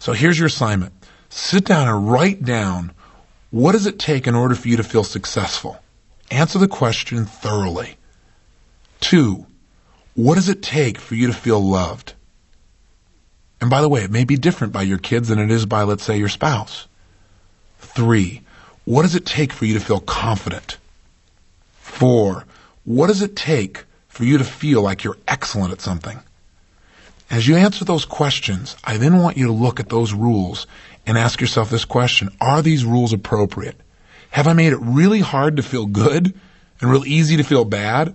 So here's your assignment. Sit down and write down, what does it take in order for you to feel successful? Answer the question thoroughly. 2, what does it take for you to feel loved? And by the way, it may be different by your kids than it is by, let's say, your spouse. 3, what does it take for you to feel confident? 4, what does it take for you to feel like you're excellent at something? As you answer those questions, I then want you to look at those rules and ask yourself this question: are these rules appropriate? Have I made it really hard to feel good and real easy to feel bad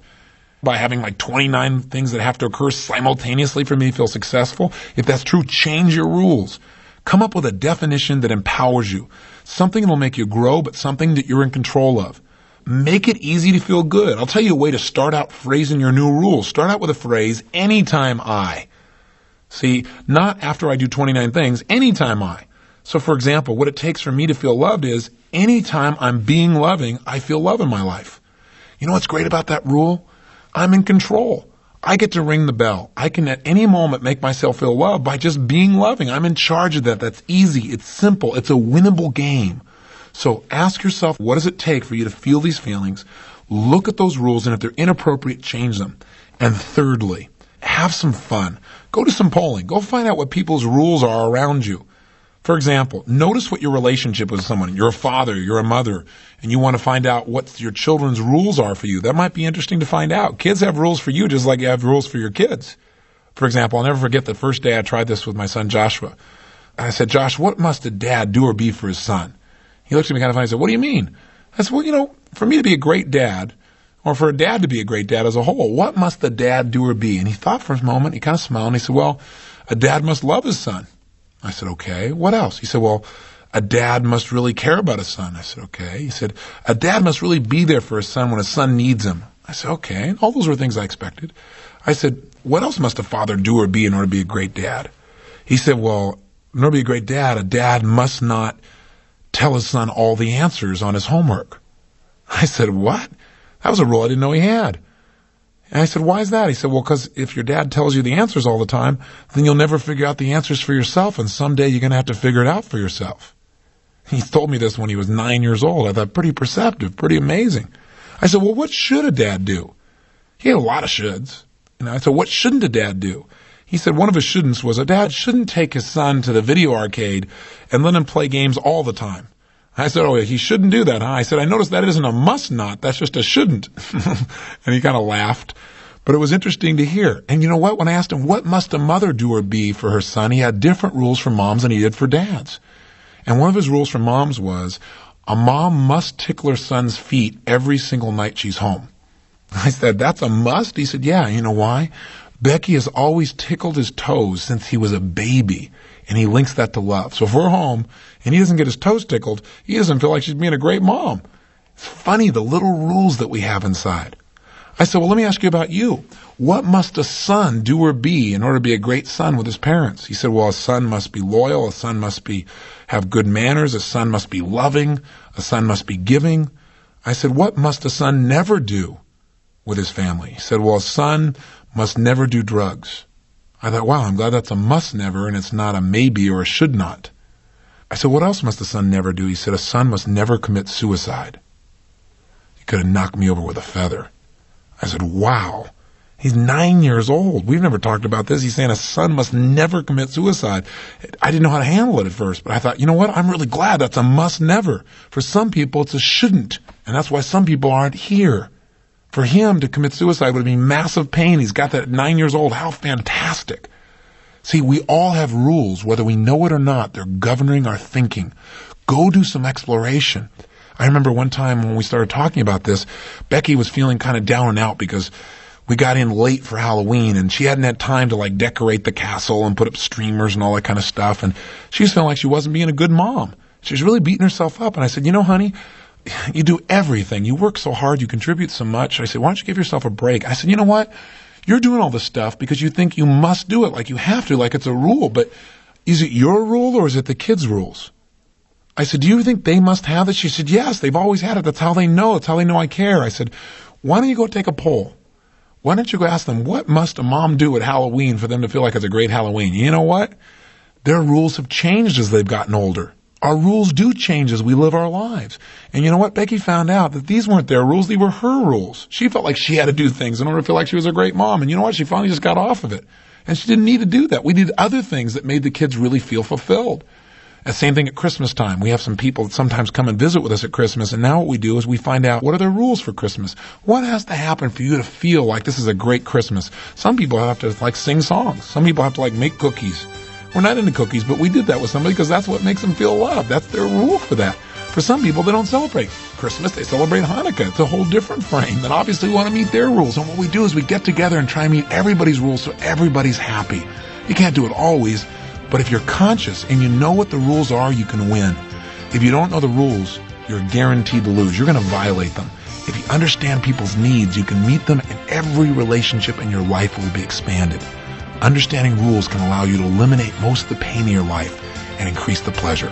by having like 29 things that have to occur simultaneously for me to feel successful? If that's true, change your rules. Come up with a definition that empowers you. Something that will make you grow, but something that you're in control of. Make it easy to feel good. I'll tell you a way to start out phrasing your new rules. Start out with a phrase, anytime I. See, not after I do 29 things, anytime I. So for example, what it takes for me to feel loved is anytime I'm being loving, I feel love in my life. You know what's great about that rule? I'm in control. I get to ring the bell. I can at any moment make myself feel loved by just being loving. I'm in charge of that. That's easy. It's simple. It's a winnable game. So ask yourself, what does it take for you to feel these feelings? Look at those rules, and if they're inappropriate, change them. And thirdly, have some fun. Go to some polling. Go find out what people's rules are around you. For example, notice what your relationship with someone. You're a father, you're a mother, and you want to find out what your children's rules are for you. That might be interesting to find out. Kids have rules for you just like you have rules for your kids. For example, I'll never forget the first day I tried this with my son Joshua. I said, Josh, what must a dad do or be for his son? He looked at me kind of funny and said, what do you mean? I said, well, for me to be a great dad, or for a dad to be a great dad as a whole, what must the dad do or be? And he thought for a moment, he kind of smiled, and he said, well, a dad must love his son. I said, okay, what else? He said, well, a dad must really care about his son. I said, okay. He said, a dad must really be there for his son when his son needs him. I said, okay. All those were things I expected. I said, what else must a father do or be in order to be a great dad? He said, well, in order to be a great dad, a dad must not tell his son all the answers on his homework. I said, what? That was a rule I didn't know he had. And I said, why is that? He said, well, because if your dad tells you the answers all the time, then you'll never figure out the answers for yourself, and someday you're going to have to figure it out for yourself. He told me this when he was 9 years old. I thought, pretty perceptive, pretty amazing. I said, well, what should a dad do? He had a lot of shoulds. I said, what shouldn't a dad do? He said one of his shouldn'ts was a dad shouldn't take his son to the video arcade and let him play games all the time. I said, oh, he shouldn't do that, huh? I said, I noticed that isn't a must not. That's just a shouldn't. And he kind of laughed. But it was interesting to hear. And you know what? When I asked him, what must a mother do or be for her son, he had different rules for moms than he did for dads. And one of his rules for moms was, a mom must tickle her son's feet every single night she's home. I said, that's a must? He said, yeah. You know why? Becky has always tickled his toes since he was a baby. And he links that to love. So if we're home and he doesn't get his toes tickled, he doesn't feel like she's being a great mom. It's funny, the little rules that we have inside. I said, well, let me ask you about you. What must a son do or be in order to be a great son with his parents? He said, well, a son must be loyal. A son must have good manners. A son must be loving. A son must be giving. I said, what must a son never do with his family? He said, well, a son must never do drugs. I thought, wow, I'm glad that's a must never and it's not a maybe or a should not. I said, what else must a son never do? He said, a son must never commit suicide. He could have knocked me over with a feather. I said, wow, he's 9 years old. We've never talked about this. He's saying a son must never commit suicide. I didn't know how to handle it at first, but I thought, you know what? I'm really glad that's a must never. For some people, it's a shouldn't, and that's why some people aren't here. For him to commit suicide would be massive pain. He's got that at 9 years old. How fantastic. See, we all have rules, whether we know it or not. They're governing our thinking. Go do some exploration. I remember one time when we started talking about this, Becky was feeling kind of down and out because we got in late for Halloween and she hadn't had time to decorate the castle and put up streamers and all that kind of stuff. And she was feeling like she wasn't being a good mom. She was really beating herself up. And I said, you know, honey, you do everything. You work so hard. You contribute so much. I said, why don't you give yourself a break? I said, you know what? You're doing all this stuff because you think you must do it, like you have to, like it's a rule. But is it your rule or is it the kids' rules? I said, do you think they must have it? She said, yes, they've always had it. That's how they know. That's how they know I care. I said, why don't you go take a poll? Why don't you go ask them, what must a mom do at Halloween for them to feel like it's a great Halloween? You know what? Their rules have changed as they've gotten older. Our rules do change as we live our lives. And you know what? Becky found out that these weren't their rules, they were her rules. She felt like she had to do things in order to feel like she was a great mom. And you know what? She finally just got off of it. And she didn't need to do that. We did other things that made the kids really feel fulfilled. The same thing at Christmas time. We have some people that sometimes come and visit with us at Christmas, and now what we do is we find out what are their rules for Christmas. What has to happen for you to feel like this is a great Christmas? Some people have to sing songs. Some people have to make cookies. We're not into cookies, but we did that with somebody because that's what makes them feel loved. That's their rule for that. For some people, they don't celebrate Christmas. They celebrate Hanukkah. It's a whole different frame. And obviously we want to meet their rules. And what we do is we get together and try and meet everybody's rules so everybody's happy. You can't do it always. But if you're conscious and you know what the rules are, you can win. If you don't know the rules, you're guaranteed to lose. You're going to violate them. If you understand people's needs, you can meet them, and every relationship in your life will be expanded. Understanding rules can allow you to eliminate most of the pain in your life and increase the pleasure.